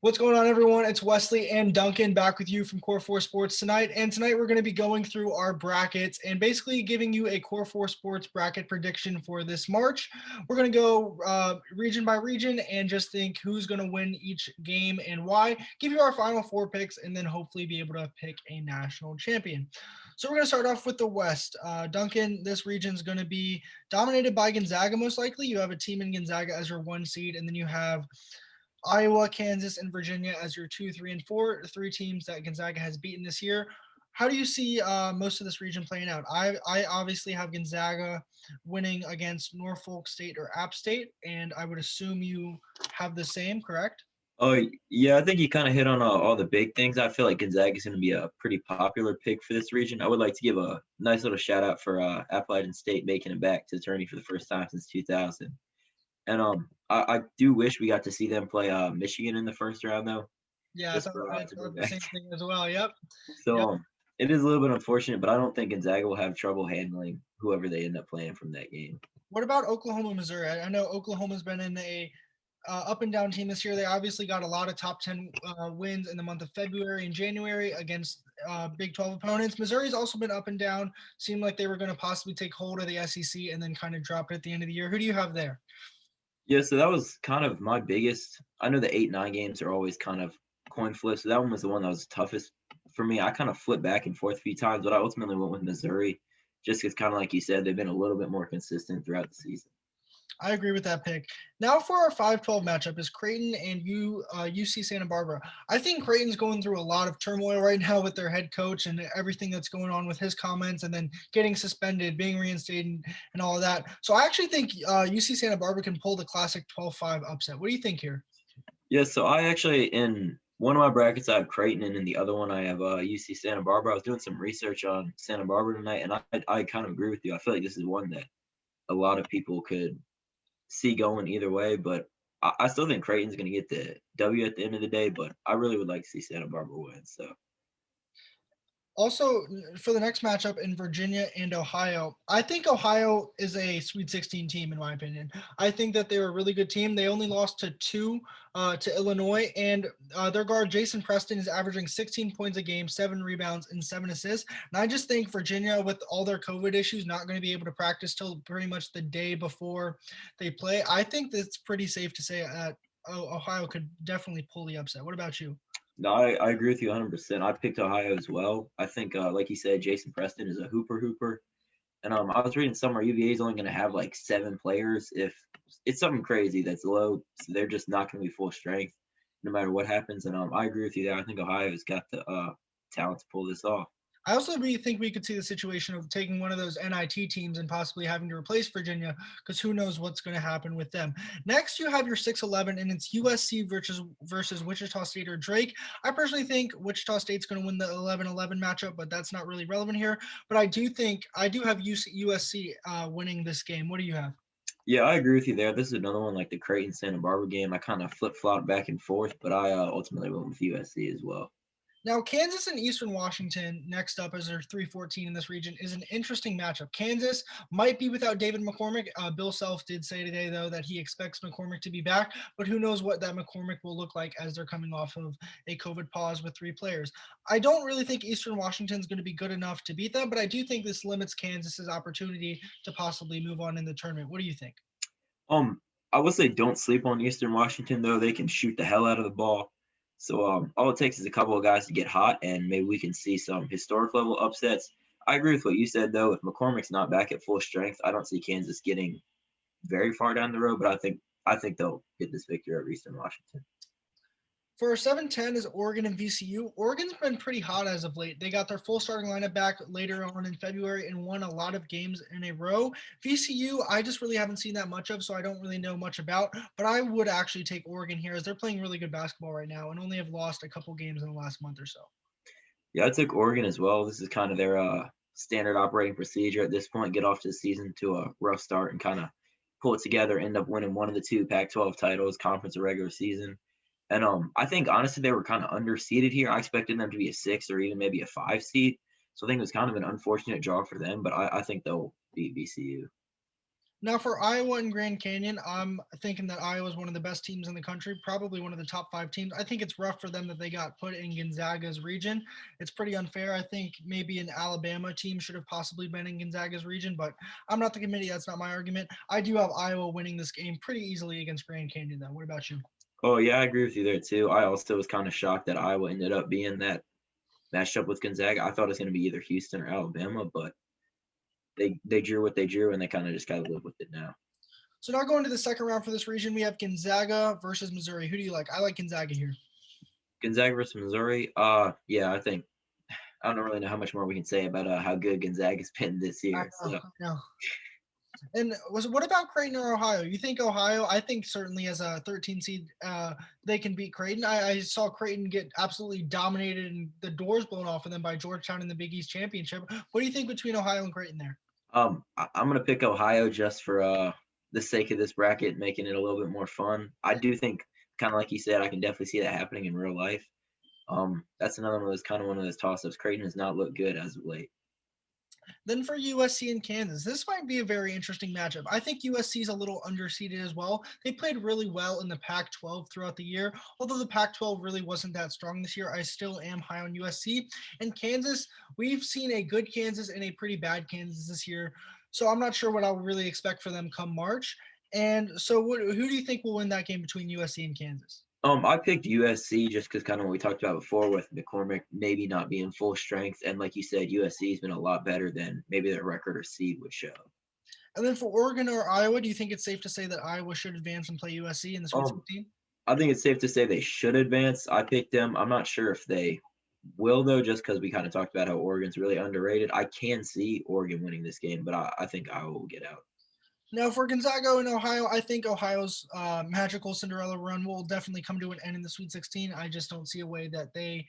What's going on, everyone? It's Wesley and Duncan back with you from Core 4 Sports tonight. And tonight we're going to be going through our brackets and basically giving you a Core 4 Sports bracket prediction for this March. We're going to go region by region and just think who's going to win each game and why, give you our final four picks, and then hopefully be able to pick a national champion. So we're going to start off with the West. Duncan, this region is going to be dominated by Gonzaga most likely. You have a team in Gonzaga as your one seed, and then you have Iowa, Kansas, and Virginia as your 2, 3, and 4, the three teams that Gonzaga has beaten this year. How do you see most of this region playing out? I obviously have Gonzaga winning against Norfolk State or App State, and I would assume you have the same, correct? Oh, yeah, I think you kind of hit on all the big things. I feel like Gonzaga is going to be a pretty popular pick for this region. I would like to give a nice little shout out for Appalachian State making it back to the tourney for the first time since 2000. And I do wish we got to see them play Michigan in the first round, though. Yeah, I thought the same thing as well. Yep. So Yep. It is a little bit unfortunate, but I don't think Gonzaga will have trouble handling whoever they end up playing from that game. What about Oklahoma, Missouri? I know Oklahoma's been in a up and down team this year. They obviously got a lot of top 10 wins in the month of February and January against Big 12 opponents. Missouri's also been up and down. Seemed like they were going to possibly take hold of the SEC and then kind of drop it at the end of the year. Who do you have there? Yeah, so that was kind of my biggest. I know the 8-9 games are always kind of coin flips. So that one was the one that was toughest for me. I kind of flipped back and forth a few times, but I ultimately went with Missouri just because, kind of like you said, they've been a little bit more consistent throughout the season. I agree with that pick. Now for our 5-12 matchup is Creighton and UC Santa Barbara. I think Creighton's going through a lot of turmoil right now with their head coach and everything that's going on with his comments and then getting suspended, being reinstated, and all of that. So I actually think UC Santa Barbara can pull the classic 12-5 upset. What do you think here? Yeah, so I actually, in one of my brackets, I have Creighton, and in the other one, I have UC Santa Barbara. I was doing some research on Santa Barbara tonight, and I kind of agree with you. I feel like this is one that a lot of people could see going either way, but I still think Creighton's going to get the W at the end of the day, but I really would like to see Santa Barbara win. So Also, for the next matchup in Virginia and Ohio, I think Ohio is a Sweet 16 team, in my opinion. I think that they're a really good team. They only lost to two to Illinois, and their guard, Jason Preston, is averaging 16 points a game, 7 rebounds, and 7 assists. And I just think Virginia, with all their COVID issues, not going to be able to practice till pretty much the day before they play. I think that's pretty safe to say that Ohio could definitely pull the upset. What about you? no, I agree with you 100%. I picked Ohio as well. I think, like you said, Jason Preston is a hooper. And I was reading somewhere UVA is only going to have like 7 players. If it's something crazy that's low, so they're just not going to be full strength no matter what happens. And I agree with you there. I think Ohio's got the talent to pull this off. I also really think we could see the situation of taking one of those NIT teams and possibly having to replace Virginia because who knows what's going to happen with them. Next, you have your 6-11, and it's USC versus Wichita State or Drake. I personally think Wichita State's going to win the 11-11 matchup, but that's not really relevant here. But I do have USC winning this game. What do you have? Yeah, I agree with you there. This is another one like the Creighton Santa Barbara game. I kind of flip flopped back and forth, but I ultimately went with USC as well. Now, Kansas and Eastern Washington, next up as their 3-14 in this region, is an interesting matchup. Kansas might be without David McCormick. Bill Self did say today, though, that he expects McCormick to be back, but who knows what that McCormick will look like as they're coming off of a COVID pause with 3 players. I don't really think Eastern Washington is going to be good enough to beat them, but I do think this limits Kansas's opportunity to possibly move on in the tournament. What do you think? I would say don't sleep on Eastern Washington, though. They can shoot the hell out of the ball. So all it takes is a couple of guys to get hot, and maybe we can see some historic level upsets. I agree with what you said, though. If McCormick's not back at full strength, I don't see Kansas getting very far down the road, but I think they'll get this victory over Eastern Washington. For 7-10 is Oregon and VCU. Oregon's been pretty hot as of late. They got their full starting lineup back later on in February and won a lot of games in a row. VCU, I just really haven't seen that much of, so I don't really know much about. But I would actually take Oregon here as they're playing really good basketball right now and only have lost a couple games in the last month or so. Yeah, I took Oregon as well. This is kind of their standard operating procedure at this point. Get off to the season to a rough start and kind of pull it together, end up winning one of the 2 Pac-12 titles, conference or regular season. And I think honestly they were kind of underseeded here. I expected them to be a 6 or even maybe a 5 seed. So I think it was kind of an unfortunate draw for them, but I think they'll beat VCU. Now for Iowa and Grand Canyon, I'm thinking that Iowa is one of the best teams in the country, probably one of the top 5 teams. I think it's rough for them that they got put in Gonzaga's region. It's pretty unfair. I think maybe an Alabama team should have possibly been in Gonzaga's region, but I'm not the committee. That's not my argument. I do have Iowa winning this game pretty easily against Grand Canyon, though. What about you? Oh yeah, I agree with you there too. I also was kind of shocked that Iowa ended up being that matched up with Gonzaga. I thought it was going to be either Houston or Alabama, but they drew what they drew, and they kind of just got to live with it now. So now going to the second round for this region, we have Gonzaga versus Missouri. Who do you like? I like Gonzaga here. Gonzaga versus Missouri. Yeah, I think I don't really know how much more we can say about how good Gonzaga's been this I year. know, So I know. And what about Creighton or Ohio? You think Ohio? I think certainly as a 13 seed, they can beat Creighton. I saw Creighton get absolutely dominated and the doors blown off of them by Georgetown in the Big East championship. What do you think between Ohio and Creighton there? I'm gonna pick Ohio just for the sake of this bracket, making it a little bit more fun. I do think, kind of like you said, I can definitely see that happening in real life. That's another one of those toss-ups. Creighton has not looked good as of late. Then for USC and Kansas, this might be a very interesting matchup. I think USC is a little underseeded as well. They played really well in the Pac 12 throughout the year. Although the Pac 12 really wasn't that strong this year, I still am high on USC. And Kansas, we've seen a good Kansas and a pretty bad Kansas this year. So I'm not sure what I'll really expect for them come March. And so, who do you think will win that game between USC and Kansas? I picked USC just because kind of what we talked about before with McCormick maybe not being full strength, and like you said, USC has been a lot better than maybe their record or seed would show. And then for Oregon or Iowa, do you think it's safe to say that Iowa should advance and play USC in the Sweet Um, 16? I think it's safe to say they should advance. I picked them. I'm not sure if they will though, just because we kind of talked about how Oregon's really underrated. I can see Oregon winning this game, but I think Iowa will get out. Now, for Gonzaga and Ohio, I think Ohio's magical Cinderella run will definitely come to an end in the Sweet 16. I just don't see a way that they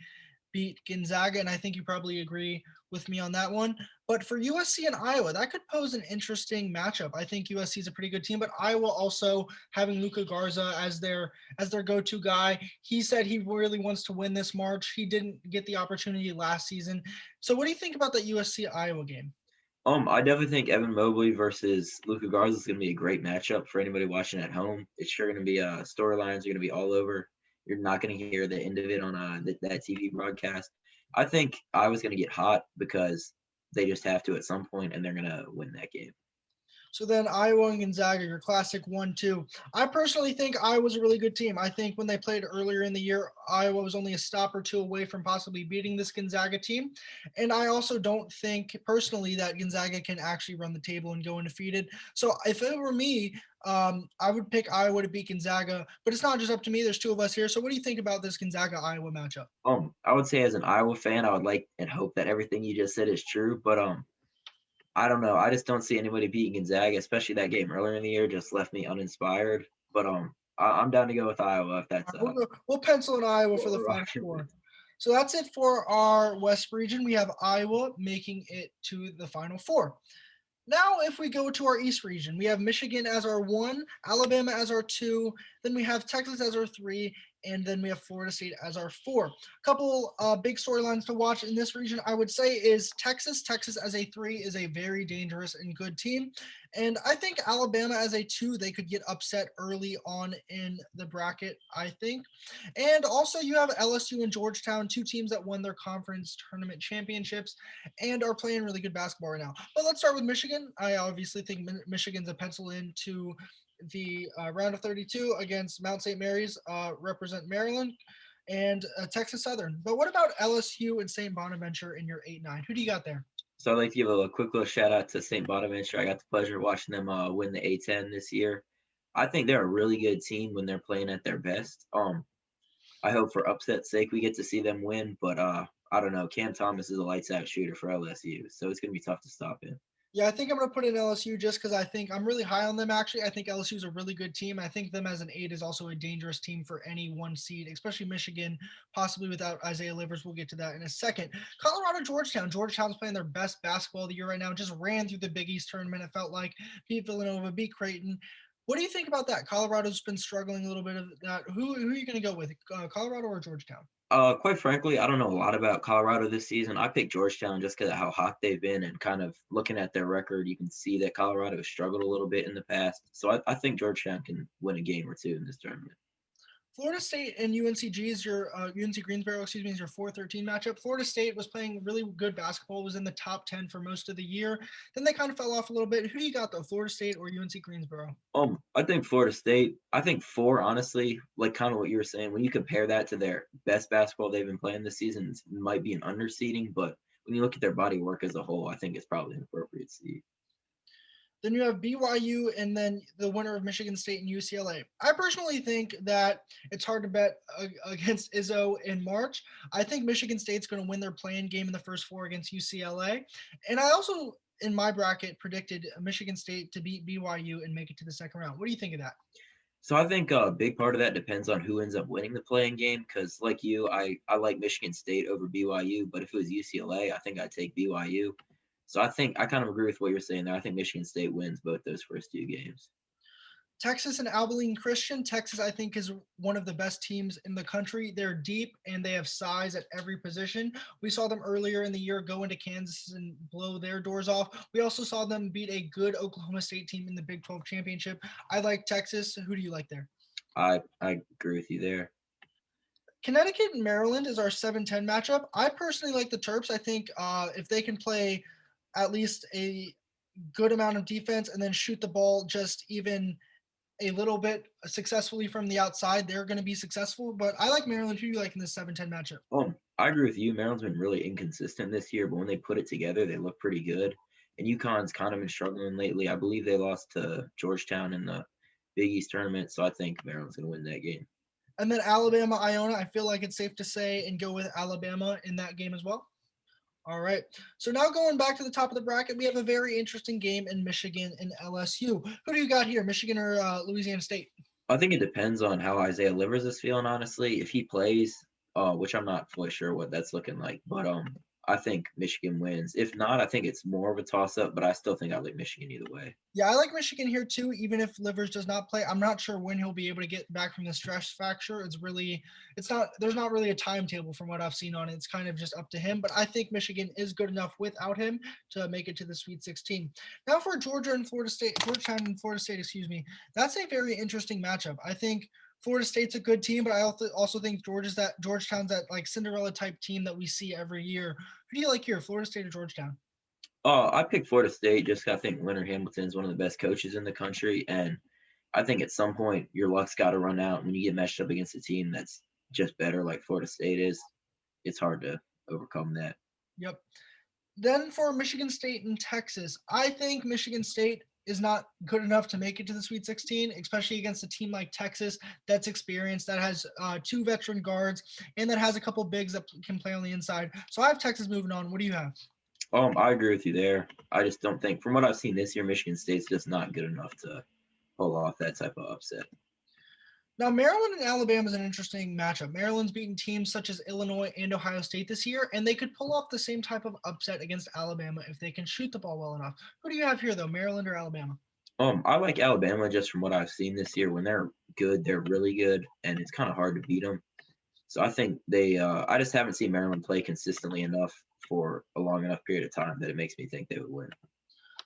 beat Gonzaga, and I think you probably agree with me on that one. But for USC and Iowa, that could pose an interesting matchup. I think USC is a pretty good team, but Iowa also having Luka Garza as their go-to guy. He said he really wants to win this March. He didn't get the opportunity last season. So, what do you think about that USC Iowa game? I definitely think Evan Mobley versus Luka Garza is going to be a great matchup for anybody watching at home. It's sure going to be storylines are going to be all over. You're not going to hear the end of it on that TV broadcast. I think I was going to get hot because they just have to at some point, and they're going to win that game. So then Iowa and Gonzaga, your classic 1-2. I personally think Iowa's a really good team. I think when they played earlier in the year, Iowa was only a stop or two away from possibly beating this Gonzaga team. And I also don't think personally that Gonzaga can actually run the table and go undefeated. So if it were me, I would pick Iowa to beat Gonzaga. But it's not just up to me. There's two of us here. So what do you think about this Gonzaga-Iowa matchup? I would say as an Iowa fan, I would like and hope that everything you just said is true, but I don't know. I just don't see anybody beating Gonzaga, especially that game earlier in the year just left me uninspired. But I'm down to go with Iowa if that's We'll pencil in Iowa for the we're Final rocking Four. with. So that's it for our West region. We have Iowa making it to the Final Four. Now, if we go to our East region, we have Michigan as our 1, Alabama as our 2, then we have Texas as our 3, and then we have Florida State as our 4. A couple big storylines to watch in this region, I would say, is Texas. Texas as a 3 is a very dangerous and good team. And I think Alabama as a 2, they could get upset early on in the bracket, I think. And also, you have LSU and Georgetown, 2 teams that won their conference tournament championships and are playing really good basketball right now. But let's start with Michigan. I obviously think Michigan's a pencil in to the round of 32 against Mount St. Mary's, represent Maryland, and Texas Southern. But what about LSU and St. Bonaventure in your 8-9? Who do you got there? So I'd like to give a quick little shout out to St. Bonaventure. I got the pleasure of watching them win the A10 this year. I think they're a really good team when they're playing at their best. I hope for upset's sake we get to see them win, but I don't know. Cam Thomas is a lights out shooter for LSU, so it's gonna be tough to stop him. Yeah, I think I'm going to put in LSU just because I think I'm really high on them, actually. I think LSU is a really good team. I think them as an 8 is also a dangerous team for any 1 seed, especially Michigan, possibly without Isaiah Livers. We'll get to that in a second. Colorado, Georgetown. Georgetown's playing their best basketball of the year right now. Just ran through the Big East tournament, it felt like. Beat Villanova, beat Creighton. What do you think about that? Colorado's been struggling a little bit of that. Who are you going to go with, Colorado or Georgetown? Quite frankly, I don't know a lot about Colorado this season. I picked Georgetown just because of how hot they've been, and kind of looking at their record, you can see that Colorado has struggled a little bit in the past. So I think Georgetown can win a game or two in this tournament. Florida State and UNCG is your UNC Greensboro, is your 4-13 matchup. Florida State was playing really good basketball, was in the top 10 for most of the year. Then they kind of fell off a little bit. Who do you got though, Florida State or UNC Greensboro? I think Florida State. I think four, honestly, like kind of what you were saying. When you compare that to their best basketball they've been playing this season, it might be an underseeding. But when you look at their body of work as a whole, I think it's probably an appropriate seed. Then you have BYU and then the winner of Michigan State and UCLA. I personally think that it's hard to bet against Izzo in March. I think Michigan State's going to win their play-in game in the first four against UCLA. And I also, in my bracket, predicted Michigan State to beat BYU and make it to the second round. What do you think of that? So I think a big part of that depends on who ends up winning the playing game. Because like you, I like Michigan State over BYU. But if it was UCLA, I think I'd take BYU. So I think I kind of agree with what you're saying there. I think Michigan State wins both those first two games. Texas and Abilene Christian. Texas, I think, is one of the best teams in the country. They're deep and they have size at every position. We saw them earlier in the year go into Kansas and blow their doors off. We also saw them beat a good Oklahoma State team in the Big 12 championship. I like Texas. Who do you like there? I agree with you there. Connecticut and Maryland is our 7-10 matchup. I personally like the Terps. I think if they can play at least a good amount of defense and then shoot the ball just even a little bit successfully from the outside, they're going to be successful. But I like Maryland. Who do you like in this 7-10 matchup? I agree with you. Maryland's been really inconsistent this year, but when they put it together, they look pretty good. And UConn's kind of been struggling lately. I believe they lost to Georgetown in the Big East tournament, so I think Maryland's going to win that game. And then Alabama, Iona, I feel like it's safe to say and go with Alabama in that game as well. All right. So now going back to the top of the bracket, we have a very interesting game in Michigan and LSU. Who do you got here, Michigan or Louisiana State? I think it depends on how Isaiah Livers is feeling, honestly. If he plays, which I'm not fully sure what that's looking like, but I think Michigan wins. If not, I think it's more of a toss-up, but I still think I like Michigan either way. Yeah, I like Michigan here too, even if Livers does not play. I'm not sure when he'll be able to get back from the stress fracture. There's not really a timetable from what I've seen on it. It's kind of just up to him, but I think Michigan is good enough without him to make it to the Sweet 16. Now for Georgetown and Florida State, that's a very interesting matchup. I think Florida State's a good team, but I also think Georgetown's that like Cinderella type team that we see every year. Who do you like here, Florida State or Georgetown? I picked Florida State just 'cause I think Leonard Hamilton is one of the best coaches in the country, and I think at some point your luck's got to run out. When you get matched up against a team that's just better, like Florida State is, it's hard to overcome that. Yep. Then for Michigan State and Texas, I think Michigan State is not good enough to make it to the Sweet 16, especially against a team like Texas that's experienced, that has two veteran guards, and that has a couple bigs that can play on the inside. So I have Texas moving on. What do you have? I agree with you there. I just don't think, from what I've seen this year, Michigan State's just not good enough to pull off that type of upset. Now, Maryland and Alabama is an interesting matchup. Maryland's beaten teams such as Illinois and Ohio State this year, and they could pull off the same type of upset against Alabama if they can shoot the ball well enough. Who do you have here, though, Maryland or Alabama? I like Alabama just from what I've seen this year. When they're good, they're really good, and it's kind of hard to beat them. So I think I just haven't seen Maryland play consistently enough for a long enough period of time that it makes me think they would win.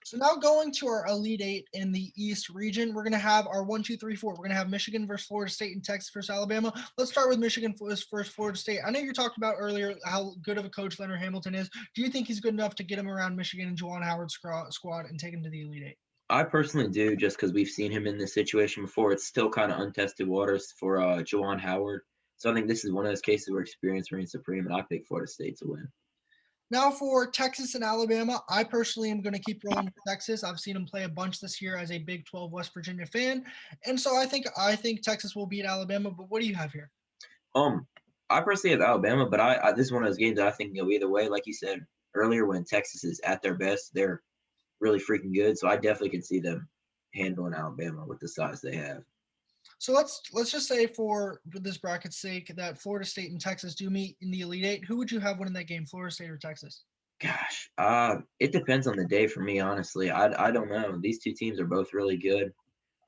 So now going to our Elite Eight in the East region, we're going to have our 1, 2, 3, 4. We're going to have Michigan versus Florida State and Texas versus Alabama. Let's start with Michigan versus Florida State. I know you talked about earlier how good of a coach Leonard Hamilton is. Do you think he's good enough to get him around Michigan and Juwan Howard's squad and take him to the Elite Eight? I personally do, just because we've seen him in this situation before. It's still kind of untested waters for Juwan Howard. So I think this is one of those cases where experience reigns supreme, and I pick Florida State to win. Now for Texas and Alabama, I personally am going to keep rolling with Texas. I've seen them play a bunch this year as a Big 12 West Virginia fan, and so I think Texas will beat Alabama. But what do you have here? I personally have Alabama, but I this is one of those games that I think can go either way. Like you said earlier, when Texas is at their best, they're really freaking good. So I definitely can see them handling Alabama with the size they have. So let's just say for this bracket's sake that Florida State and Texas do meet in the Elite Eight. Who would you have winning that game, Florida State or Texas? Gosh, it depends on the day for me, honestly. I don't know. These two teams are both really good.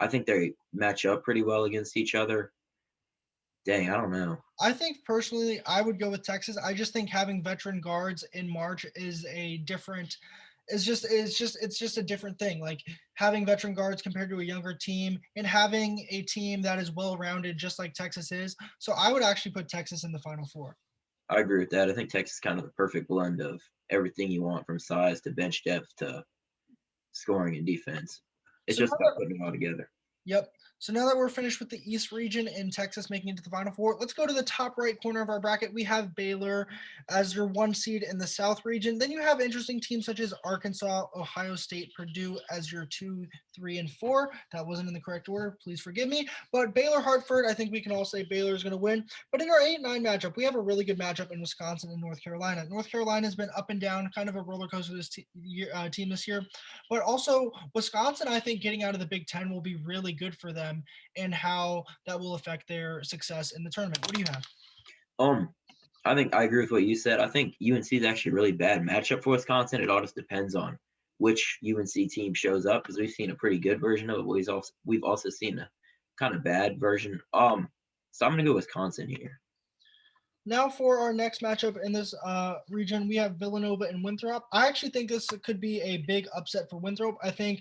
I think they match up pretty well against each other. Dang, I don't know. I think personally, I would go with Texas. I just think having veteran guards in March is a different. It's just a different thing. Like having veteran guards compared to a younger team, and having a team that is well rounded, just like Texas is. So I would actually put Texas in the Final Four. I agree with that. I think Texas is kind of the perfect blend of everything you want from size to bench depth to scoring and defense. It's So now just about that putting it all together. Yep. So now that we're finished with the East region and Texas making it to the Final Four, let's go to the top right corner of our bracket. We have Baylor as your 1 seed in the South region. Then you have interesting teams such as Arkansas, Ohio State, Purdue as your 2, 3, and 4. That wasn't in the correct order. Please forgive me. But Baylor, Hartford, I think we can all say Baylor is going to win. But in our 8-9 matchup, we have a really good matchup in Wisconsin and North Carolina. North Carolina has been up and down, kind of a roller coaster this team this year. But also Wisconsin, I think getting out of the Big Ten will be really good for them and how that will affect their success in the tournament. What do you have? Um, I think I agree with what you said. I think UNC is actually a really bad matchup for Wisconsin. It all just depends on which UNC team shows up because we've seen a pretty good version of it. We've also seen a kind of bad version. So I'm gonna go Wisconsin here. Now for our next matchup in this region, we have Villanova and Winthrop. I actually think this could be a big upset for Winthrop. I think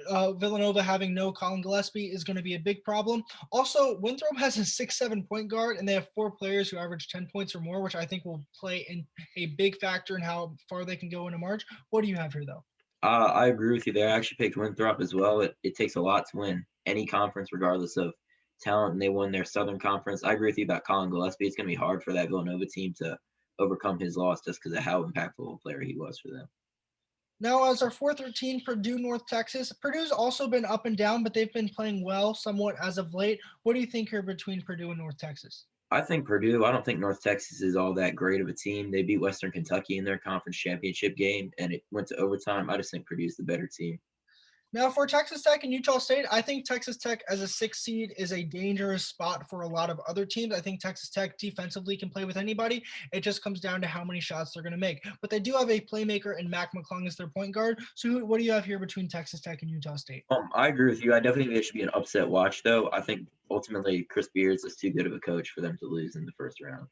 Villanova having no Colin Gillespie is going to be a big problem. Also, Winthrop has a 6'7" point guard, and they have 4 players who average 10 points or more, which I think will play in a big factor in how far they can go in a March. What do you have here, though? I agree with you there. I actually picked Winthrop as well. It takes a lot to win any conference, regardless of talent, and they won their Southern Conference. I agree with you about Colin Gillespie. It's going to be hard for that Villanova team to overcome his loss just because of how impactful a player he was for them. Now, as our 4-13, Purdue, North Texas. Purdue's also been up and down, but they've been playing well somewhat as of late. What do you think here between Purdue and North Texas? I think Purdue. I don't think North Texas is all that great of a team. They beat Western Kentucky in their conference championship game, and it went to overtime. I just think Purdue's the better team. Now, for Texas Tech and Utah State, I think Texas Tech as a 6 seed is a dangerous spot for a lot of other teams. I think Texas Tech defensively can play with anybody. It just comes down to how many shots they're going to make. But they do have a playmaker in Mac McClung as their point guard. So, what do you have here between Texas Tech and Utah State? I agree with you. I definitely think it should be an upset watch, though. I think ultimately Chris Beards is too good of a coach for them to lose in the first round.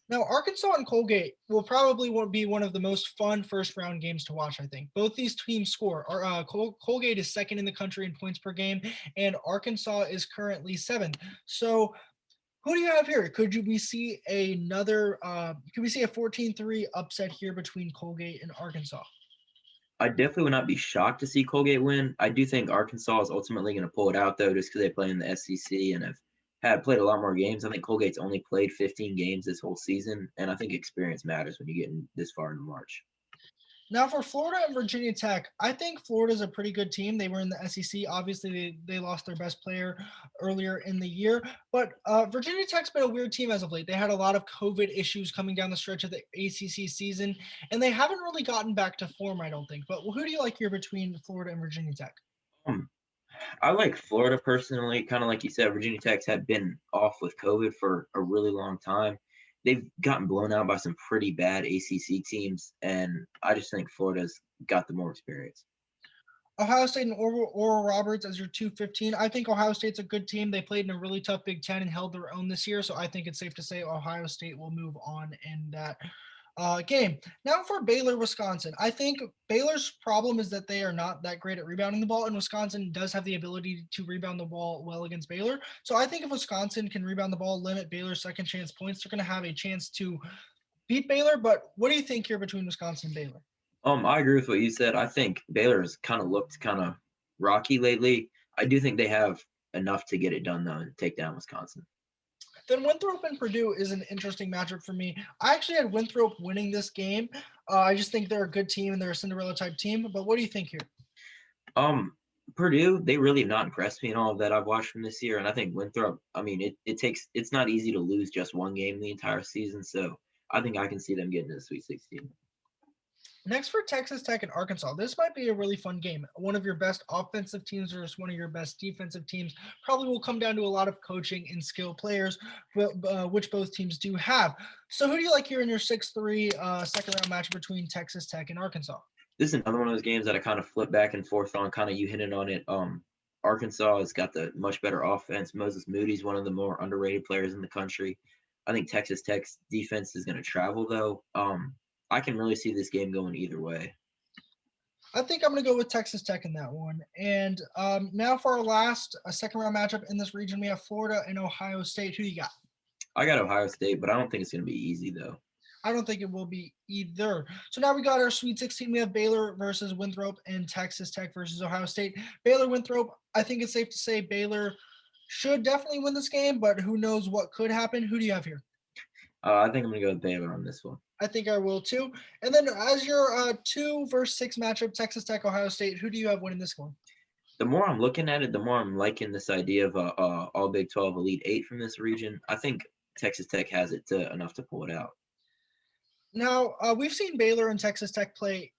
Now, Arkansas and Colgate will probably be one of the most fun first-round games to watch, I think. Both these teams score. Colgate is second in the country in points per game, and Arkansas is currently seventh. So, who do you have here? We see could we see a 14-3 upset here between Colgate and Arkansas? I definitely would not be shocked to see Colgate win. I do think Arkansas is ultimately going to pull it out, though, just because they play in the SEC and have had played a lot more games. I think Colgate's only played 15 games this whole season, and I think experience matters when you get this far into March. Now for Florida and Virginia Tech, I think Florida's a pretty good team. They were in the SEC. Obviously, they lost their best player earlier in the year. But Virginia Tech's been a weird team as of late. They had a lot of COVID issues coming down the stretch of the ACC season, and they haven't really gotten back to form, I don't think. But who do you like here between Florida and Virginia Tech? I like Florida personally. Kind of like you said, Virginia Tech's had been off with COVID for a really long time. They've gotten blown out by some pretty bad ACC teams, and I just think Florida's got the more experience. Ohio State and Oral Roberts as your 2-15. I think Ohio State's a good team. They played in a really tough Big Ten and held their own this year. So I think it's safe to say Ohio State will move on in that game. Now for Baylor, Wisconsin. I think Baylor's problem is that they are not that great at rebounding the ball, and Wisconsin does have the ability to rebound the ball well against Baylor. So I think if Wisconsin can rebound the ball, limit Baylor's second chance points, they're going to have a chance to beat Baylor. But what do you think here between Wisconsin and Baylor? I agree with what you said. I think Baylor's kind of looked kind of rocky lately. I do think they have enough to get it done, though, and take down Wisconsin. Then Winthrop and Purdue is an interesting matchup for me. I actually had Winthrop winning this game. I just think they're a good team and they're a Cinderella type team. But what do you think here? Purdue, they really have not impressed me in all of that I've watched from this year. And I think Winthrop, I mean, it's not easy to lose just one game the entire season. So I think I can see them getting to the Sweet 16. Next for Texas Tech and Arkansas. This might be a really fun game. One of your best offensive teams versus one of your best defensive teams. Probably will come down to a lot of coaching and skill players, which both teams do have. So who do you like here in your 6-3 second round match between Texas Tech and Arkansas? This is another one of those games that I kind of flip back and forth on, kind of you hitting on it. Arkansas has got the much better offense. Moses Moody's one of the more underrated players in the country. I think Texas Tech's defense is going to travel though. I can really see this game going either way. I think I'm going to go with Texas Tech in that one. And now for our last second round matchup in this region, we have Florida and Ohio State. Who you got? I got Ohio State, but I don't think it's going to be easy though. I don't think it will be either. So now we got our Sweet 16. We have Baylor versus Winthrop and Texas Tech versus Ohio State. Baylor Winthrop, I think it's safe to say Baylor should definitely win this game, but who knows what could happen. Who do you have here? I think I'm going to go with Baylor on this one. I think I will too. And then as your 2 versus 6 matchup, Texas Tech, Ohio State, who do you have winning this one? The more I'm looking at it, the more I'm liking this idea of all Big 12 Elite 8 from this region. I think Texas Tech has it enough to pull it out. Now, we've seen Baylor and Texas Tech play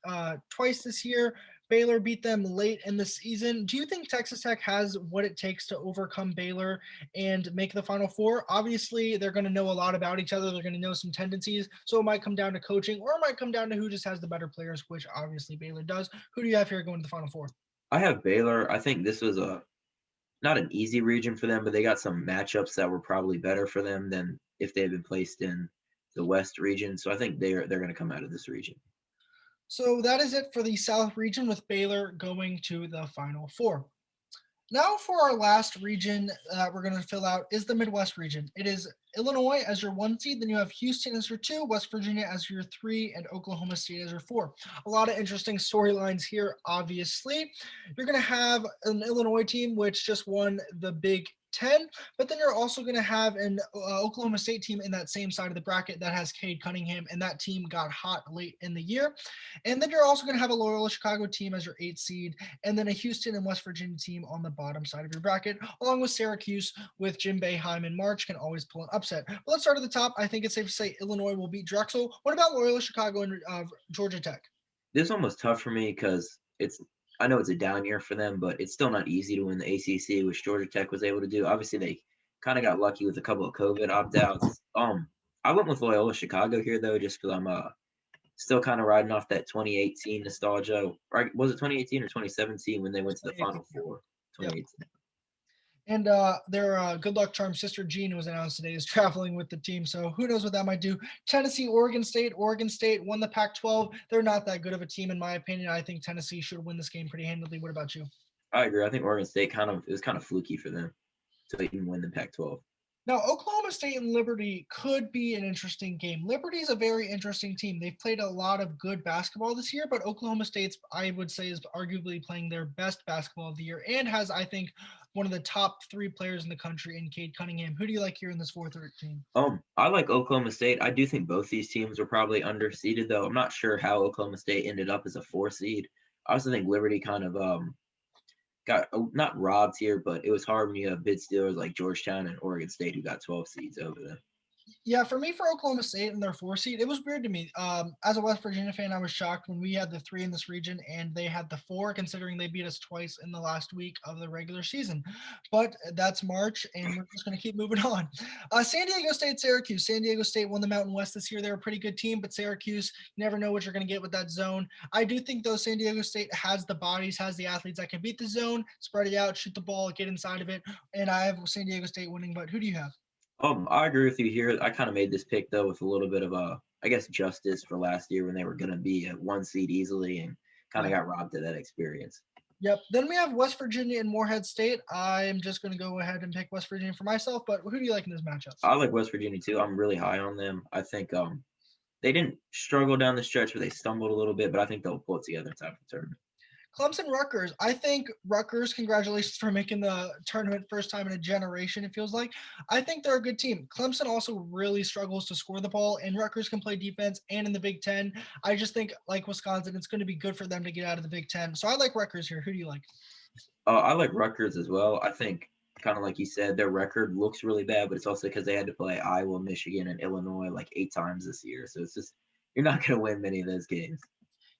twice this year. Baylor beat them late in the season. Do you think Texas Tech has what it takes to overcome Baylor and make the Final Four? Obviously, they're going to know a lot about each other. They're going to know some tendencies. So it might come down to coaching, or it might come down to who just has the better players, which obviously Baylor does. Who do you have here going to the Final Four? I have Baylor. I think this was not an easy region for them, but they got some matchups that were probably better for them than if they had been placed in the West region. So I think they're going to come out of this region. So that is it for the South region, with Baylor going to the Final Four. Now for our last region that we're going to fill out is the Midwest region. It is Illinois as your 1 seed, then you have Houston as your 2, West Virginia as your 3, and Oklahoma State as your 4. A lot of interesting storylines here, obviously. You're going to have an Illinois team which just won the Big 10, but then you're also going to have an Oklahoma State team in that same side of the bracket that has Cade Cunningham, and that team got hot late in the year. And then you're also going to have a Loyola Chicago team as your 8 seed, and then a Houston and West Virginia team on the bottom side of your bracket, along with Syracuse with Jim Boeheim in March can always pull an upset. But let's start at the top. I think it's safe to say Illinois will beat Drexel. What about Loyola Chicago and Georgia Tech? This one was tough for me because I know it's a down year for them, but it's still not easy to win the ACC, which Georgia Tech was able to do. Obviously, they kind of got lucky with a couple of COVID opt-outs. I went with Loyola Chicago here, though, just because I'm still kind of riding off that 2018 nostalgia. Or was it 2018 or 2017 when they went to the Final Four? 2018. Yep. And their good luck charm sister Jean was announced today is traveling with the team. So who knows what that might do. Tennessee, Oregon State. Oregon State won the Pac-12. They're not that good of a team, in my opinion. I think Tennessee should win this game pretty handily. What about you? I agree. I think Oregon State it was kind of fluky for them to even win the Pac-12. Now, Oklahoma State and Liberty could be an interesting game. Liberty is a very interesting team. They've played a lot of good basketball this year, but Oklahoma State's, I would say, is arguably playing their best basketball of the year and has, I think, one of the top 3 players in the country in Cade Cunningham. Who do you like here in this 4-13? I like Oklahoma State. I do think both these teams were probably underseeded, though. I'm not sure how Oklahoma State ended up as a 4 seed. I also think Liberty kind of got not robbed here, but it was hard when you have bid stealers like Georgetown and Oregon State who got 12 seeds over them. Yeah, for me, for Oklahoma State and their 4 seed, it was weird to me. As a West Virginia fan, I was shocked when we had the 3 in this region and they had the 4, considering they beat us twice in the last week of the regular season. But that's March, and we're just going to keep moving on. San Diego State, Syracuse. San Diego State won the Mountain West this year. They're a pretty good team, but Syracuse, you never know what you're going to get with that zone. I do think, though, San Diego State has the bodies, has the athletes that can beat the zone, spread it out, shoot the ball, get inside of it. And I have San Diego State winning, but who do you have? I agree with you here. I kind of made this pick, though, with a little bit of I guess, justice for last year when they were going to be a 1 seed easily and kind of got robbed of that experience. Yep. Then we have West Virginia and Warhead State. I'm just going to go ahead and pick West Virginia for myself, but who do you like in this matchup? I like West Virginia, too. I'm really high on them. I think they didn't struggle down the stretch, but they stumbled a little bit, but I think they'll pull it together in time for the tournament. Clemson Rutgers. I think Rutgers, congratulations for making the tournament first time in a generation, it feels like. I think they're a good team. Clemson also really struggles to score the ball, and Rutgers can play defense and in the Big Ten. I just think, like Wisconsin, it's going to be good for them to get out of the Big Ten. So I like Rutgers here. Who do you like? I like Rutgers as well. I think, kind of like you said, their record looks really bad, but it's also because they had to play Iowa, Michigan, and Illinois like 8 times this year. So it's just, you're not going to win many of those games.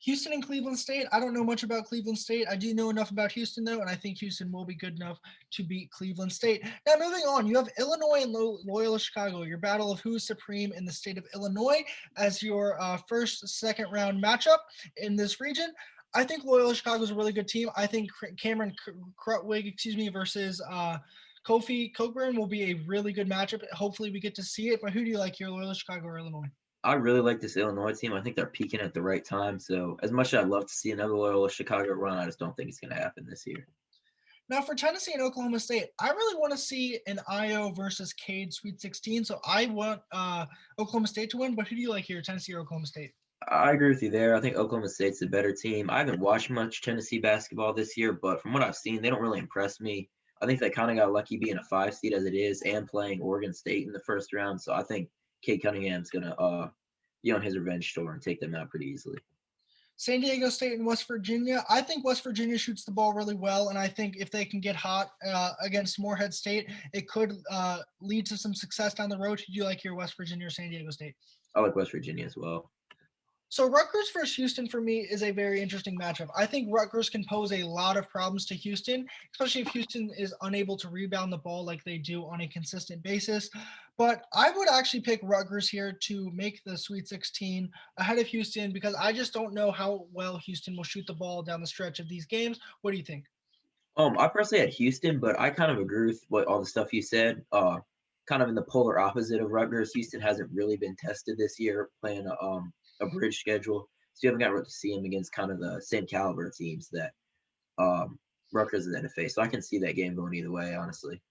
Houston and Cleveland State. I don't know much about Cleveland State. I do know enough about Houston, though, and I think Houston will be good enough to beat Cleveland State. Now, moving on, you have Illinois and Loyola Chicago, your battle of who's supreme in the state of Illinois as your second round matchup in this region. I think Loyola Chicago is a really good team. I think Cameron Krutwig, versus Kofi Cockburn will be a really good matchup. Hopefully we get to see it. But who do you like here, Loyola Chicago or Illinois? I really like this Illinois team. I think they're peaking at the right time. So as much as I'd love to see another Loyola Chicago run, I just don't think it's going to happen this year. Now for Tennessee and Oklahoma State, I really want to see an Iowa versus Cade Sweet 16. So I want Oklahoma State to win. But who do you like here, Tennessee or Oklahoma State? I agree with you there. I think Oklahoma State's a better team. I haven't watched much Tennessee basketball this year, but from what I've seen, they don't really impress me. I think they kind of got lucky being a 5 seed as it is and playing Oregon State in the first round. So I think Cade Cunningham's going to be on his revenge tour and take them out pretty easily. San Diego State and West Virginia. I think West Virginia shoots the ball really well, and I think if they can get hot against Warhead State, it could lead to some success down the road. Who do you like here, West Virginia or San Diego State? I like West Virginia as well. So Rutgers versus Houston for me is a very interesting matchup. I think Rutgers can pose a lot of problems to Houston, especially if Houston is unable to rebound the ball like they do on a consistent basis. But I would actually pick Rutgers here to make the Sweet 16 ahead of Houston because I just don't know how well Houston will shoot the ball down the stretch of these games. What do you think? I personally had Houston, but I kind of agree with what all the stuff you said. Kind of in the polar opposite of Rutgers. Houston hasn't really been tested this year playing a bridge schedule, so you haven't got to see him against kind of the same caliber teams that Rutgers is going to face. So I can see that game going either way, honestly.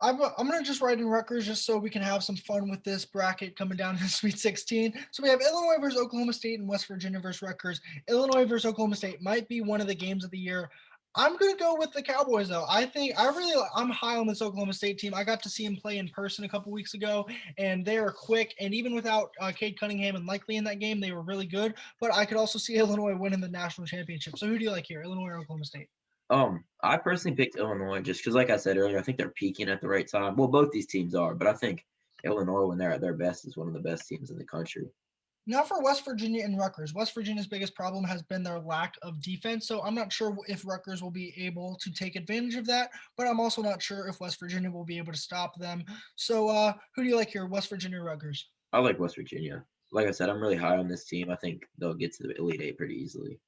I'm going to just write in Rutgers just so we can have some fun with this bracket coming down to the Sweet 16. So we have Illinois versus Oklahoma State and West Virginia versus Rutgers. Illinois versus Oklahoma State might be one of the games of the year. I'm going to go with the Cowboys, though. I'm high on this Oklahoma State team. I got to see him play in person a couple weeks ago, and they are quick. And even without Cade Cunningham and Likely in that game, they were really good. But I could also see Illinois winning the national championship. So who do you like here, Illinois or Oklahoma State? I personally picked Illinois just because, like I said earlier, I think they're peaking at the right time. Well, both these teams are, but I think Illinois, when they're at their best, is one of the best teams in the country. Now for West Virginia and Rutgers. West Virginia's biggest problem has been their lack of defense, so I'm not sure if Rutgers will be able to take advantage of that, but I'm also not sure if West Virginia will be able to stop them. So who do you like here, West Virginia or Rutgers? I like West Virginia. Like I said, I'm really high on this team. I think they'll get to the Elite Eight pretty easily.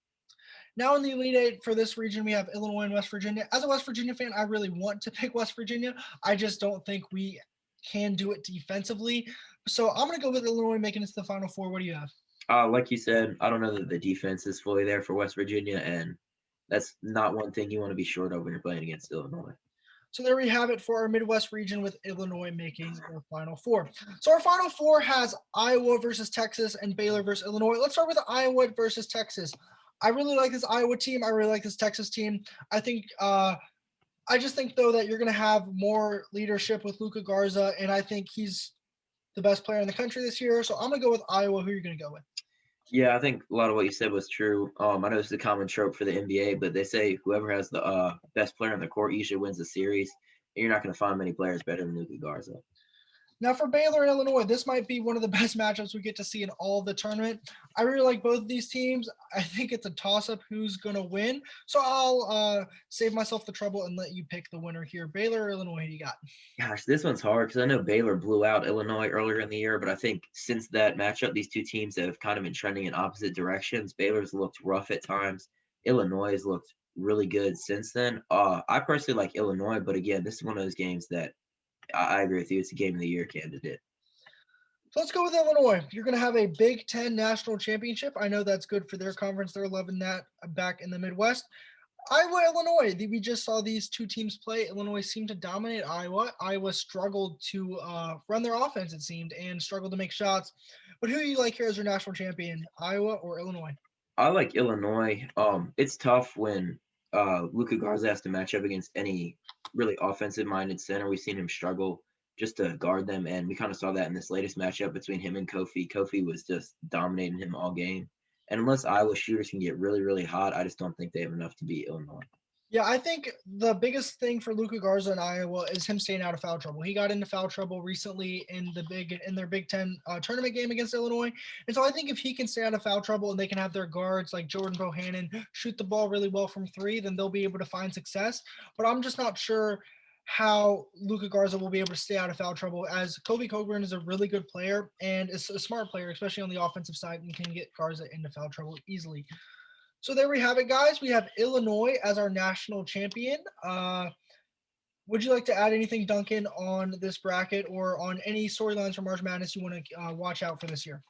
Now in the Elite Eight for this region, we have Illinois and West Virginia. As a West Virginia fan, I really want to pick West Virginia. I just don't think we can do it defensively. So I'm going to go with Illinois making it to the Final Four. What do you have? Like you said, I don't know that the defense is fully there for West Virginia, and that's not one thing you want to be short of when you're playing against Illinois. So there we have it for our Midwest region with Illinois making their Final Four. So our Final Four has Iowa versus Texas and Baylor versus Illinois. Let's start with Iowa versus Texas. I really like this Iowa team. I really like this Texas team. I just think, though, that you're going to have more leadership with Luka Garza, and I think he's the best player in the country this year. So I'm going to go with Iowa. Who are you going to go with? Yeah, I think a lot of what you said was true. I know it's a common trope for the NBA, but they say whoever has the best player on the court usually wins the series. And you're not going to find many players better than Luka Garza. Now for Baylor and Illinois, this might be one of the best matchups we get to see in all of the tournament. I really like both of these teams. I think it's a toss-up who's going to win. So I'll save myself the trouble and let you pick the winner here. Baylor or Illinois, who you got? Gosh, this one's hard because I know Baylor blew out Illinois earlier in the year, but I think since that matchup, these two teams have kind of been trending in opposite directions. Baylor's looked rough at times. Illinois has looked really good since then. I personally like Illinois, but again, this is one of those games that I agree with you. It's a game of the year candidate. So let's go with Illinois. You're going to have a Big Ten national championship. I know that's good for their conference. They're loving that back in the Midwest. Iowa, Illinois. We just saw these two teams play. Illinois seemed to dominate Iowa. Iowa struggled to run their offense, it seemed, and struggled to make shots. But who do you like here as your national champion, Iowa or Illinois? I like Illinois. It's tough when Luka Garza has to match up against any really offensive-minded center. We've seen him struggle just to guard them, and we kind of saw that in this latest matchup between him and Kofi. Kofi was just dominating him all game. And unless Iowa shooters can get really, really hot, I just don't think they have enough to beat Illinois. Yeah, I think the biggest thing for Luka Garza in Iowa is him staying out of foul trouble. He got into foul trouble recently in their Big Ten tournament game against Illinois, and so I think if he can stay out of foul trouble and they can have their guards like Jordan Bohannon shoot the ball really well from three, then they'll be able to find success. But I'm just not sure how Luka Garza will be able to stay out of foul trouble, as Kofi Cockburn is a really good player and is a smart player, especially on the offensive side, and can get Garza into foul trouble easily. So there we have it, guys. We have Illinois as our national champion. Would you like to add anything, Duncan, on this bracket or on any storylines from March Madness you want to watch out for this year?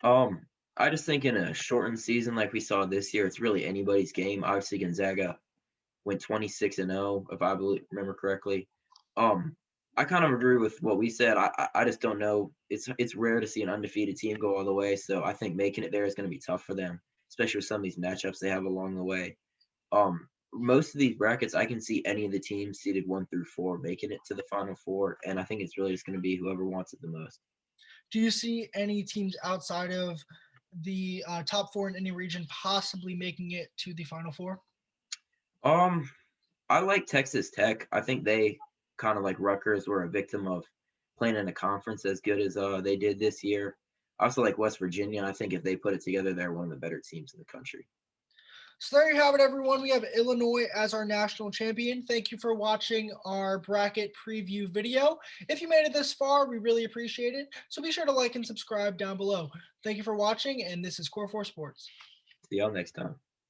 Um, I just think in a shortened season like we saw this year, it's really anybody's game. Obviously, Gonzaga went 26-0, if I remember correctly. I kind of agree with what we said. I just don't know. It's rare to see an undefeated team go all the way, so I think making it there is going to be tough for them, especially with some of these matchups they have along the way. Most of these brackets, I can see any of the teams seeded 1 through 4 making it to the Final Four, and I think it's really just going to be whoever wants it the most. Do you see any teams outside of the top four in any region possibly making it to the Final Four? Um, I like Texas Tech. I think they kind of like Rutgers were a victim of playing in a conference as good as they did this year. I also like West Virginia. I think if they put it together, they're one of the better teams in the country. So there you have it, everyone. We have Illinois as our national champion. Thank you for watching our bracket preview video. If you made it this far, we really appreciate it. So be sure to like and subscribe down below. Thank you for watching, and this is Core 4 Sports. See y'all next time.